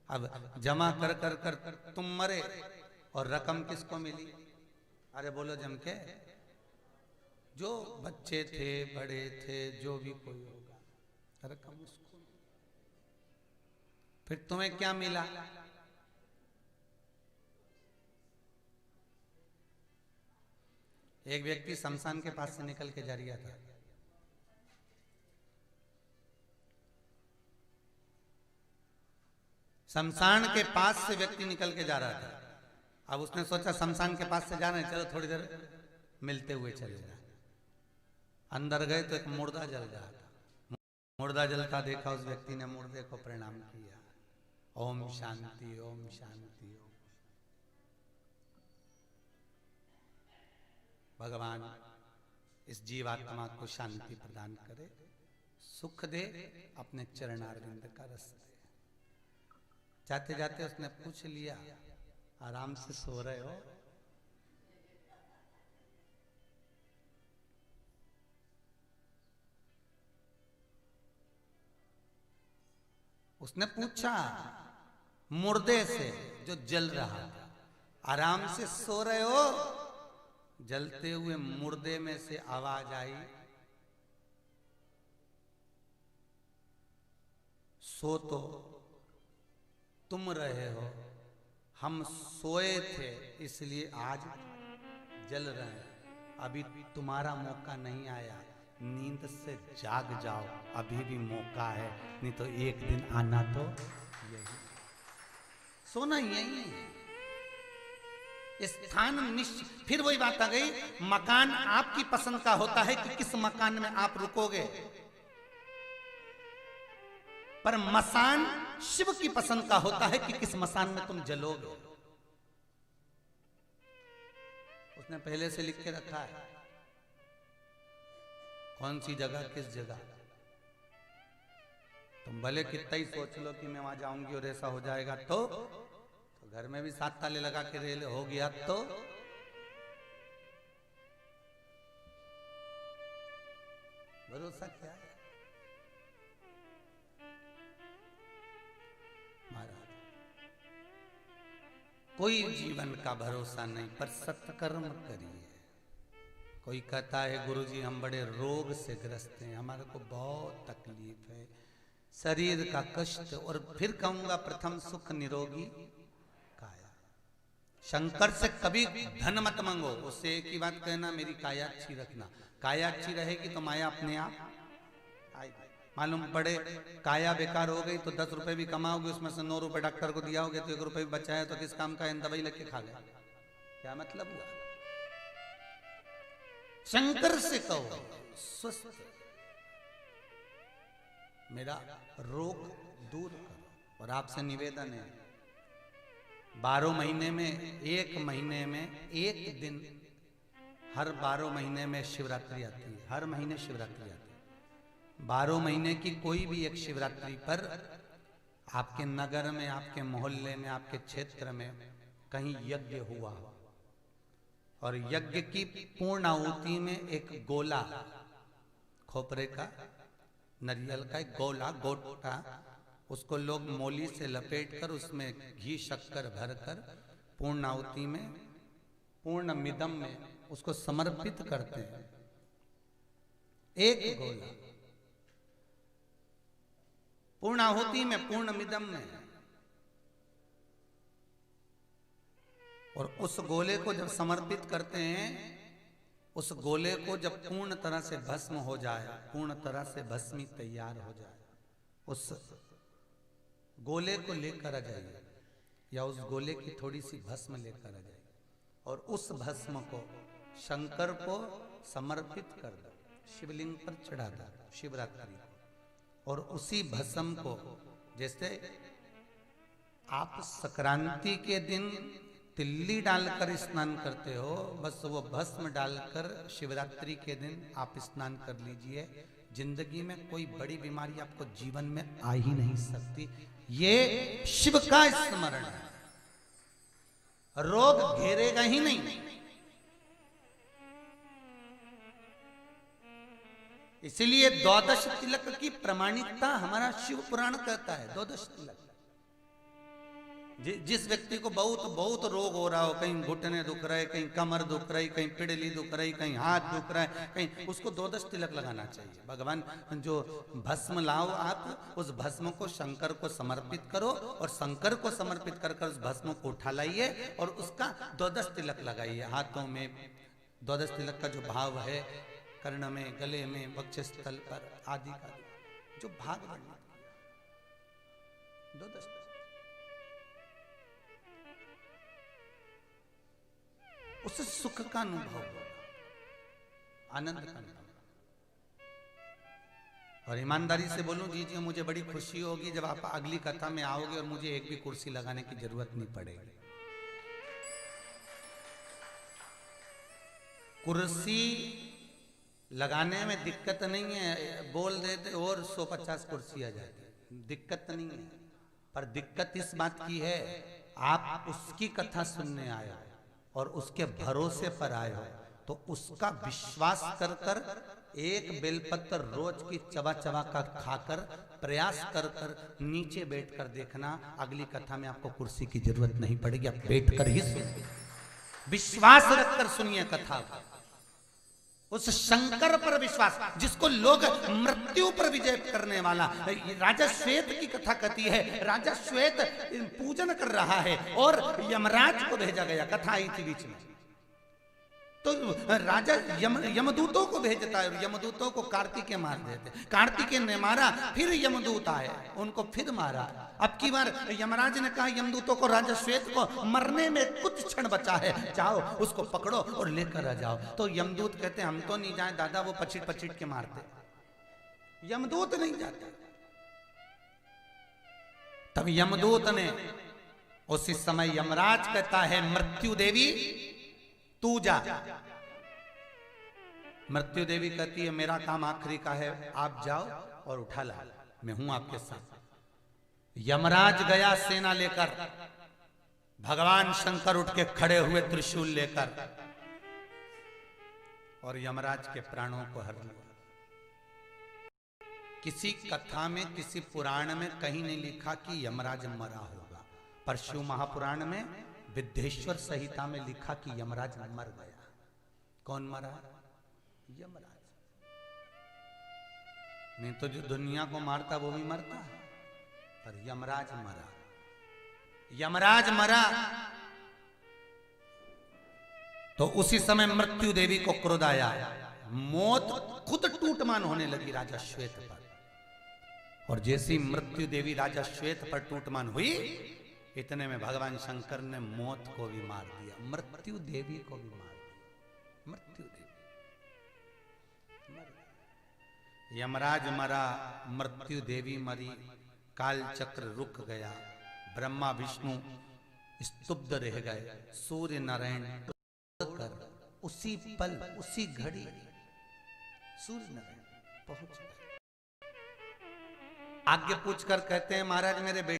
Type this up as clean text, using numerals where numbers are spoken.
अब जमा कर कर कर तुम मरे और रकम किसको मिली? अरे बोलो जम के, जो बच्चे थे, बड़े थे, जो भी कोई होगा, रकम उसको। फिर तुम्हें क्या मिला? एक व्यक्ति शमशान के पास से निकल के जा रहा था। शमशान के पास से व्यक्ति निकल के जा रहा था। अब उसने सोचा शमशान के पास से जा रहे हैं, चलो थोड़ी देर मिलते हुए चले जाए। अंदर गए तो एक मुर्दा जल रहा था। मुर्दा जलता देखा, उस व्यक्ति ने मुर्दे को प्रणाम किया, ओम शांति ओम शांति ओम। भगवान इस जीवात्मा को शांति प्रदान करे, सुख दे, अपने चरणारविंद का रस दे। जाते जाते उसने पूछ लिया, आराम से सो रहे हो? उसने पूछा मुर्दे से जो जल रहा था, आराम से सो रहे हो? जलते हुए मुर्दे में से आवाज आई, सो तो तुम रहे हो, हम सोए थे इसलिए आज जल रहे हैं। अभी तुम्हारा मौका नहीं आया, नींद से जाग जाओ, अभी भी मौका है, नहीं तो एक दिन आना तो यही, सोना यही है। स्थान निश्चित। फिर वही बात आ गई, मकान आपकी पसंद का होता है कि किस मकान में आप रुकोगे, पर मसान शिव की पसंद का होता है कि किस मसान में तुम जलोगे। उसने पहले से लिख के रखा है कौन सी जगह किस जगह। तुम भले कितना ही सोच लो कि मैं वहां जाऊंगी और ऐसा हो जाएगा, तो घर में भी 7 ताले लगा के रेल हो गया तो भरोसा क्या है महाराज? कोई जीवन का भरोसा नहीं, पर सत्कर्म करिए। कोई कहता है गुरुजी हम बड़े रोग से ग्रस्त हैं, हमारे को बहुत तकलीफ है, शरीर का कष्ट, और फिर कहूंगा प्रथम सुख निरोगी काया। शंकर से कभी धन मत मांगो, उससे एक ही बात कहना, मेरी काया अच्छी रखना। काया अच्छी रहेगी तो माया अपने आप आएगी। मालूम पड़े काया बेकार हो गई तो 10 रुपए भी कमाओगे, उसमें से 9 रुपए डॉक्टर को दिया तो 1 रुपए भी बचा है तो किस काम का? दवाई लेके खा गया, क्या मतलब हुआ? शंकर से कहो स्वस्थ, मेरा रोग दूर करो। और आपसे निवेदन है, 12 महीने में 1 महीने में 1 दिन, हर 12 महीने में शिवरात्रि आती है, हर महीने शिवरात्रि आती है। 12 महीने की कोई भी एक शिवरात्रि पर आपके नगर में, आपके मोहल्ले में, आपके क्षेत्र में कहीं यज्ञ हुआ हो, और यज्ञ की पूर्ण आहुति में एक गोला, खोपरे का, नारियल का एक गोला, गोटा, उसको लोग मोली से लपेटकर उसमें घी शक्कर भरकर पूर्ण आहुति में, पूर्ण मिदम में उसको समर्पित करते हैं। एक गोला पूर्ण आहुति में, पूर्ण मिदम में। और उस गोले को जब समर्पित करते हैं, उस गोले को जब पूर्ण तरह से भस्म हो जाए, पूर्ण तरह से भस्मी तैयार हो जाए, उस गोले को लेकर आ जाइए, या उस गोले की थोड़ी सी भस्म लेकर आ जाइए, और उस भस्म को शंकर को समर्पित कर दो, शिवलिंग पर चढ़ा दो शिवरात्रि को। और उसी भस्म को, जैसे आप संक्रांति के दिन तिल्ली डालकर स्नान करते हो, बस वो भस्म डालकर शिवरात्रि के दिन आप स्नान कर लीजिए। जिंदगी में कोई बड़ी बीमारी आपको जीवन में आ ही नहीं सकती। ये शिव का स्मरण है, रोग घेरेगा ही नहीं। इसीलिए 12 तिलक की प्रमाणिकता हमारा शिव पुराण कहता है। 12 तिलक जिस व्यक्ति को बहुत बहुत रोग हो रहा हो, कहीं घुटने दुख रहे, कहीं कमर दुख रही, कहीं पिड़ली दुख रही, कहीं हाथ दुख रहा है, कहीं, उसको 2-10 तिलक लगाना चाहिए। भगवान जो भस्म लाओ आप, उस भस्म को शंकर को समर्पित करो और शंकर को समर्पित कर उस भस्म को उठा लाइए और उसका 2-10 तिलक लगाइए हाथों में। 2-10 तिलक का जो भाव है, कर्ण में, गले में, वक्षस्थल पर आदि का जो भाग वर्णित किया, 2-10 उससे सुख का अनुभव होगा, आनंद का अनुभव। और ईमानदारी से बोलूं जी, मुझे बड़ी खुशी होगी जब आप अगली कथा में आओगे और मुझे एक भी कुर्सी लगाने की जरूरत नहीं पड़ेगी। कुर्सी लगाने में दिक्कत नहीं है, बोल देते और 150 कुर्सी आ जाती, दिक्कत नहीं है। पर दिक्कत इस बात की है, आप उसकी कथा सुनने आए हो और उसके भरोसे पर आए हो, तो उसका विश्वास कर कर एक बेलपत्र रोज की चबा चबा कर खाकर प्रयास कर कर नीचे बैठकर देखना, अगली कथा में आपको कुर्सी की जरूरत नहीं पड़ेगी, आप बैठकर ही सुनिए, विश्वास रखकर सुनिए कथा। उस शंकर पर विश्वास, जिसको लोग मृत्यु पर विजय करने वाला, राजा श्वेत की कथा कहती है, राजा श्वेत पूजन कर रहा है और यमराज को भेजा गया, कथा आई थी बीच में, तो राजा यमदूतों को भेजता है और यमदूतों को कार्तिकेय मार देते, कार्तिकेय ने मारा, फिर यमदूत आए, उनको फिर मारा। अब की बार यमराज ने कहा यमदूतों को, राजा श्वेत को मरने में कुछ क्षण बचा है, जाओ उसको पकड़ो और लेकर आ जाओ। तो यमदूत कहते हम तो नहीं जाए दादा, वो पछिट पछिट के मारते, यमदूत नहीं जाते। तब यमदूत ने, उसी समय यमराज कहता है मृत्यु देवी तू जा। मृत्यु देवी कहती है मेरा काम आखिरी का है, आप जाओ और उठा ला, मैं हूं आपके साथ। यमराज गया सेना लेकर, भगवान शंकर उठ के खड़े हुए त्रिशूल लेकर और यमराज के प्राणों को हर लिया। किसी कथा में, किसी पुराण में कहीं नहीं लिखा कि यमराज मरा होगा, पर शिव महापुराण में विद्येश्वर संहिता में लिखा कि यमराज मर गया। कौन मरा? यमराज। नहीं तो जो दुनिया को मारता वो भी मरता है, पर यमराज मरा। यमराज मरा तो उसी समय मृत्यु देवी को क्रोध आया, मौत खुद टूटमान होने लगी राजा श्वेत पर। और जैसी मृत्यु देवी राजा श्वेत पर टूटमान हुई, इतने में भगवान शंकर ने मौत को भी मार दिया, मृत्यु देवी को भी मार दिया। मृत्यु देवी यमराज मरा, मृत्यु देवी मरी, काल चक्र रुक गया, ब्रह्मा विष्णु स्तुब्ध रह गए, सूर्य नारायण कर उसी पल, उसी घड़ी सूर्य नारायण पहुंच गए। आगे पूछकर कहते हैं महाराज मेरे बेटे